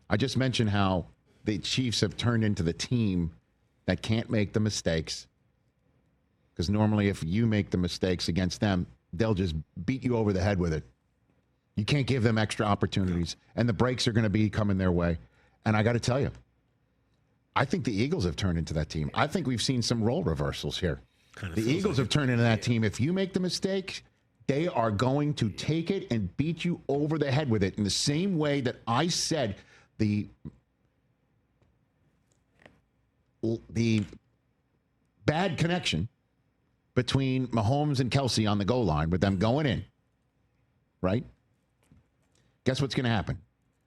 I just mentioned how the Chiefs have turned into the team that can't make the mistakes. Because normally if you make the mistakes against them, they'll just beat you over the head with it. You can't give them extra opportunities. And the breaks are going to be coming their way. And I got to tell you, I think the Eagles have turned into that team. I think we've seen some role reversals here. The Eagles have turned into that team. If you make the mistake, they are going to take it and beat you over the head with it in the same way that I said the bad connection between Mahomes and Kelsey on the goal line with them going in, right? Guess what's going to happen?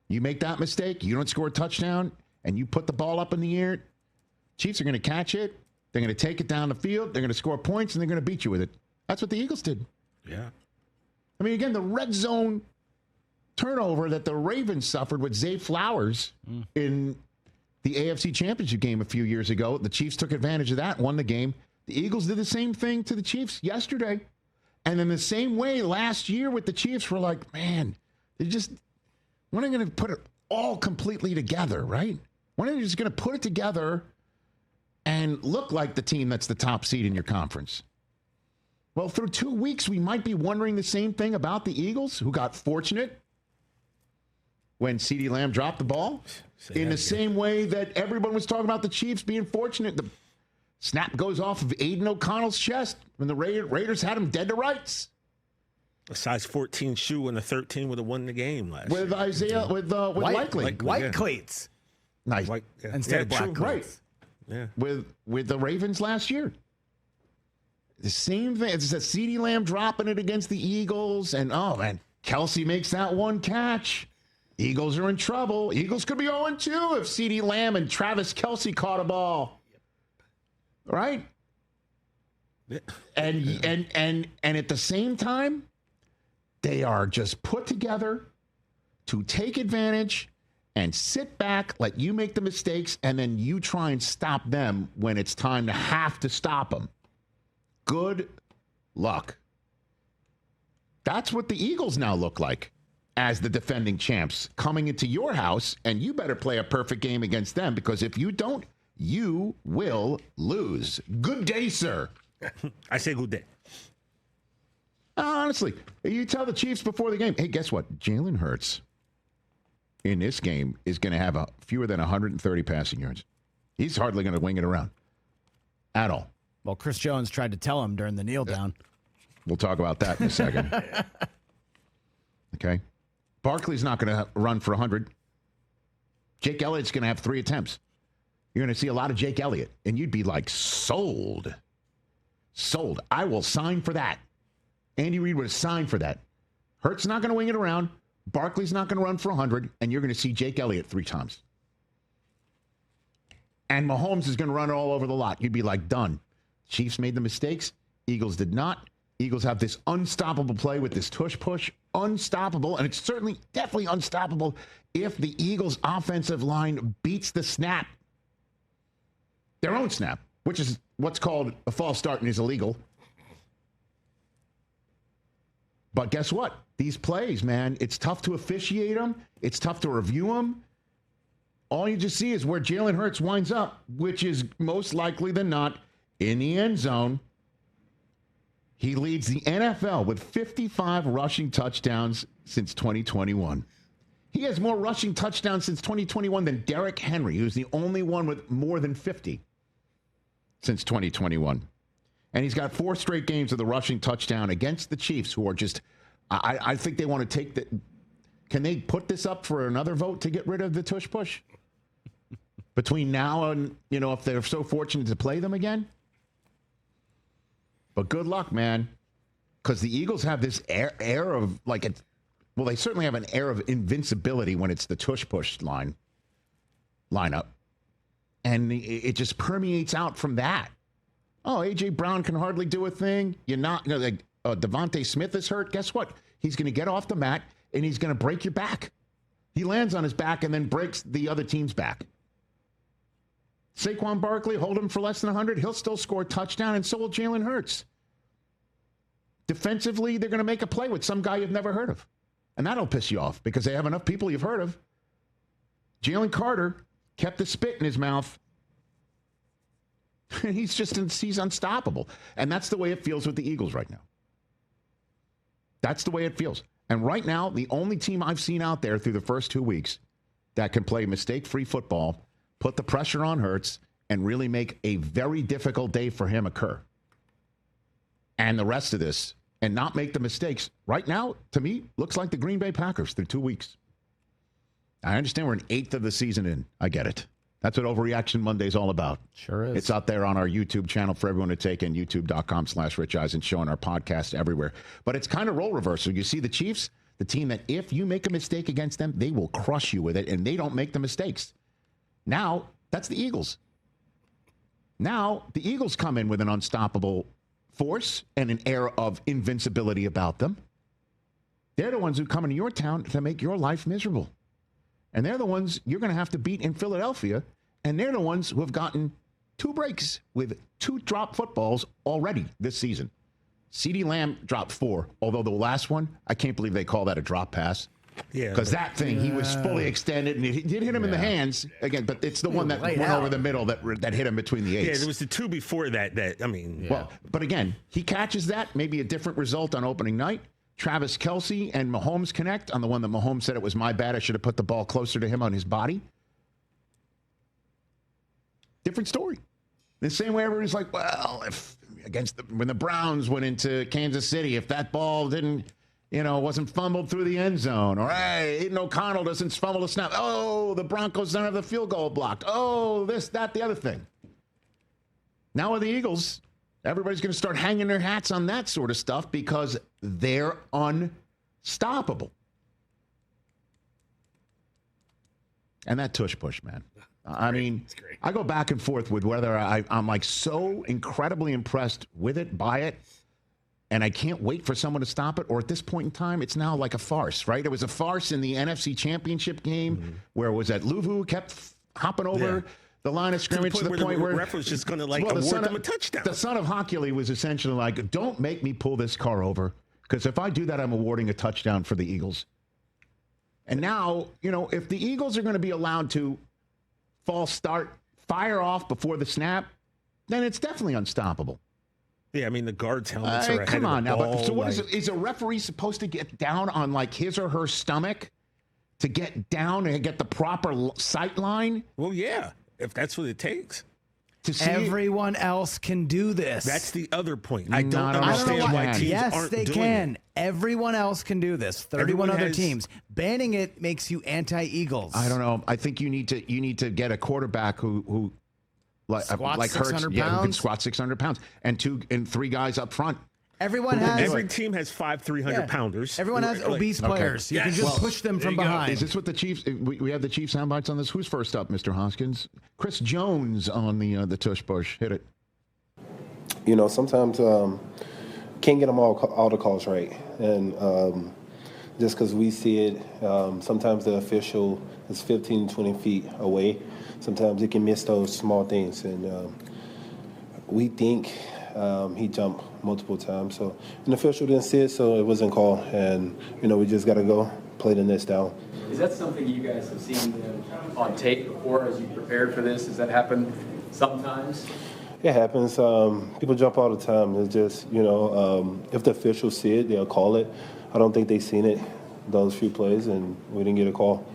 You make that mistake, you don't score a touchdown, and you put the ball up in the air, Chiefs are going to catch it, they're going to take it down the field, they're going to score points, and they're going to beat you with it. That's what the Eagles did. Yeah. I mean, again, the red zone turnover that the Ravens suffered with Zay Flowers in the AFC Championship game a few years ago. The Chiefs took advantage of that, won the game. The Eagles did the same thing to the Chiefs yesterday. And in the same way last year with the Chiefs, we're like, man, when are they going to put it all completely together, right? When are they just going to put it together and look like the team that's the top seed in your conference? Well, through 2 weeks, we might be wondering the same thing about the Eagles, who got fortunate when CeeDee Lamb dropped the ball. In the same way that everyone was talking about the Chiefs being fortunate. The snap goes off of Aiden O'Connell's chest when the Raiders had him dead to rights. A size 14 shoe and a 13 would have won the game last year. With Isaiah, with Likely. White cleats. Nice. Instead of black cleats. Right. Yeah. With the Ravens last year. The same thing. It's a CeeDee Lamb dropping it against the Eagles. And, oh, man, Kelsey makes that one catch. Eagles are in trouble. Eagles could be 0-2 if CeeDee Lamb and Travis Kelsey caught a ball. Right? And at the same time, they are just put together to take advantage and sit back, let you make the mistakes, and then you try and stop them when it's time to have to stop them. Good luck. That's what the Eagles now look like as the defending champs coming into your house, and you better play a perfect game against them, because if you don't, you will lose. Good day, sir. I say good day. Honestly, you tell the Chiefs before the game, hey, guess what? Jalen Hurts in this game is going to have fewer than 130 passing yards. He's hardly going to wing it around at all. Well, Chris Jones tried to tell him during the kneel down. We'll talk about that in a second. Okay. Barkley's not going to run for 100. Jake Elliott's going to have 3 attempts. You're going to see a lot of Jake Elliott, and you'd be like, sold. Sold. I will sign for that. Andy Reid would have signed for that. Hurts not going to wing it around. Barkley's not going to run for 100, and you're going to see Jake Elliott 3 times. And Mahomes is going to run it all over the lot. You'd be like, done. Chiefs made the mistakes. Eagles did not. Eagles have this unstoppable play with this tush push. Unstoppable. And it's certainly, definitely unstoppable if the Eagles' offensive line beats the snap. Their own snap, which is what's called a false start and is illegal. But guess what? These plays, man, it's tough to officiate them. It's tough to review them. All you just see is where Jalen Hurts winds up, which is most likely than not in the end zone. He leads the NFL with 55 rushing touchdowns since 2021. He has more rushing touchdowns since 2021 than Derrick Henry, who's the only one with more than 50 since 2021. And he's got 4 straight games of the rushing touchdown against the Chiefs, who are just, I think they want to take the, can they put this up for another vote to get rid of the tush push? Between now and, if they're so fortunate to play them again? But good luck, man. Because the Eagles have this air of, they certainly have an air of invincibility when it's the tush push lineup. And it just permeates out from that. Oh, A.J. Brown can hardly do a thing. Devontae Smith is hurt. Guess what? He's going to get off the mat, and he's going to break your back. He lands on his back and then breaks the other team's back. Saquon Barkley, hold him for less than 100. He'll still score a touchdown, and so will Jalen Hurts. Defensively, they're going to make a play with some guy you've never heard of. And that'll piss you off because they have enough people you've heard of. Jalen Carter kept the spit in his mouth. He's unstoppable. And that's the way it feels with the Eagles right now. That's the way it feels. And right now, the only team I've seen out there through the first 2 weeks that can play mistake-free football, put the pressure on Hurts, and really make a very difficult day for him occur. And the rest of this, and not make the mistakes, right now, to me, looks like the Green Bay Packers through 2 weeks. I understand we're an eighth of the season in. I get it. That's what Overreaction Monday is all about. Sure is. It's out there on our YouTube channel for everyone to take in, youtube.com/Rich Eisen Show, and our podcast everywhere. But it's kind of role reversal. You see the Chiefs, the team that if you make a mistake against them, they will crush you with it, and they don't make the mistakes. Now, that's the Eagles. Now, the Eagles come in with an unstoppable force and an air of invincibility about them. They're the ones who come into your town to make your life miserable. And they're the ones you're going to have to beat in Philadelphia. And they're the ones who have gotten 2 breaks with 2 drop footballs already this season. CeeDee Lamb dropped 4, although the last one, I can't believe they call that a drop pass. Yeah, because that thing, he was fully extended, and it did hit him in the hands again. But it's the one that went over the middle that hit him between the eights. Yeah, there was the 2 before that. Well, but again, he catches that, maybe a different result on opening night. Travis Kelce and Mahomes connect on the one that Mahomes said it was my bad. I should have put the ball closer to him on his body. Different story. The same way everyone's like, well, if when the Browns went into Kansas City, if that ball wasn't fumbled through the end zone, or hey, Aiden O'Connell doesn't fumble a snap. Oh, the Broncos don't have the field goal blocked. Oh, this, that, the other thing. Now with the Eagles, everybody's going to start hanging their hats on that sort of stuff because they're unstoppable. And that tush push, man. I mean, I go back and forth with whether I'm like so incredibly impressed with it, by it, and I can't wait for someone to stop it, or at this point in time, it's now like a farce, right? It was a farce in the NFC Championship game where it was that Luvu kept hopping over the line of scrimmage to the point where the ref was just going to award them a touchdown. The son of Hockey was essentially like, don't make me pull this car over, because if I do that, I'm awarding a touchdown for the Eagles. And now, if the Eagles are going to be allowed to false start, fire off before the snap, then it's definitely unstoppable. Yeah, I mean, the guards' helmets are ahead come on of the now, ball. but so what is a referee supposed to get down on like his or her stomach to get down and get the proper sight line? Well, yeah, if that's what it takes. Everyone else can do this. That's the other point. I don't understand why teams aren't doing it. Yes, they can. Everyone else can do this. 31 other teams. Banning it makes you anti-Eagles. I don't know. I think you need to get a quarterback who squats like 600 Hurts, pounds. Who can squat 600 pounds, and 3 guys up front. Every team has 5 300-pounders. Everyone has obese players. You can just push them from behind. Is this what the Chiefs? We have the Chiefs sound bites on this. Who's first up, Mr. Hoskins? Chris Jones on the tush push. Hit it. Sometimes can't get them all the calls right, and just because we see it, sometimes the official is 15, 20 feet away. Sometimes it can miss those small things, and we think he jumped multiple times. So an official didn't see it, so it wasn't called. And, we just got to go play the next down. Is that something you guys have seen on tape before as you prepared for this? Does that happen sometimes? It happens. People jump all the time. It's just, if the officials see it, they'll call it. I don't think they've seen it those few plays, and we didn't get a call.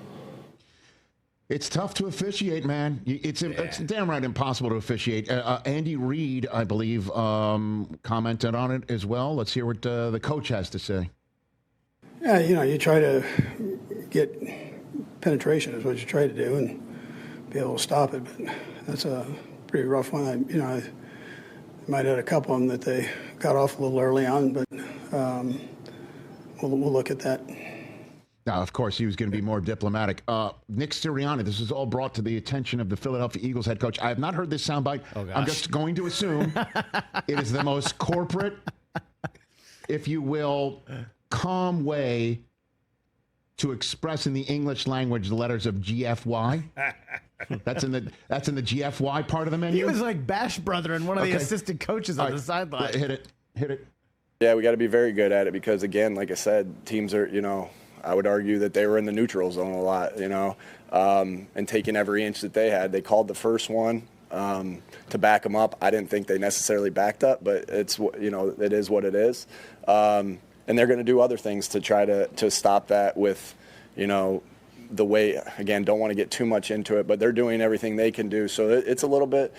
It's tough to officiate, man. It's damn right impossible to officiate. Andy Reid, I believe, commented on it as well. Let's hear what the coach has to say. Yeah, you try to get penetration is what you try to do and be able to stop it. But that's a pretty rough one. I might have had a couple of them that they got off a little early on, but we'll look at that. Now, of course, he was going to be more diplomatic. Nick Sirianni, this is all brought to the attention of the Philadelphia Eagles head coach. I have not heard this soundbite. I'm just going to assume it is the most corporate, if you will, calm way to express in the English language the letters of GFY. That's in the GFY part of the menu. He was like Bash Brother and one of the assistant coaches on the sideline. Hit it. Yeah, we got to be very good at it because, again, like I said, teams are, I would argue that they were in the neutral zone a lot, and taking every inch that they had. They called the first one to back them up. I didn't think they necessarily backed up, but it is what it is. And they're going to do other things to try to stop that with, the way, again, don't want to get too much into it, but they're doing everything they can do. So it's a little bit,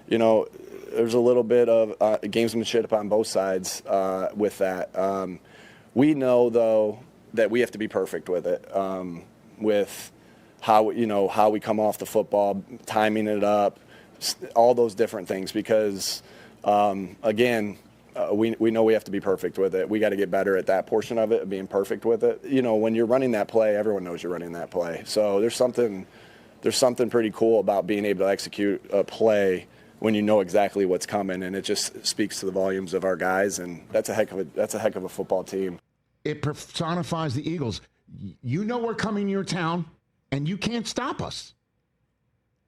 there's a little bit of gamesmanship on both sides with that. We know, though, that we have to be perfect with it, with how we come off the football, timing it up, all those different things. Because again, we know we have to be perfect with it. We got to get better at that portion of it, being perfect with it. When you're running that play, everyone knows you're running that play. So there's something pretty cool about being able to execute a play when you know exactly what's coming, and it just speaks to the volumes of our guys, and that's a heck of a football team. It personifies the Eagles. We're coming to your town, and you can't stop us.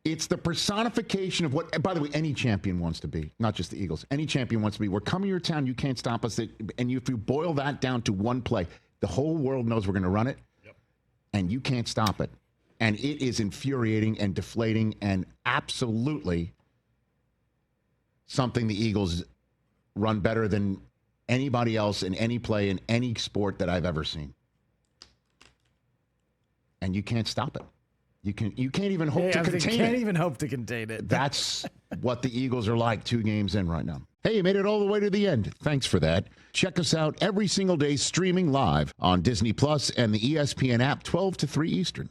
It's the personification of what, by the way, any champion wants to be, not just the Eagles. Any champion wants to be. We're coming to your town, you can't stop us. And if you boil that down to one play, the whole world knows we're going to run it, and you can't stop it. And it is infuriating and deflating and absolutely something the Eagles run better than anybody else in any play in any sport that I've ever seen. And you can't stop it. You can't even hope to contain it. Can't even hope to contain it. That's what the Eagles are like 2 games in right now. Hey, you made it all the way to the end. Thanks for that. Check us out every single day streaming live on Disney Plus and the ESPN app 12 to 3 Eastern.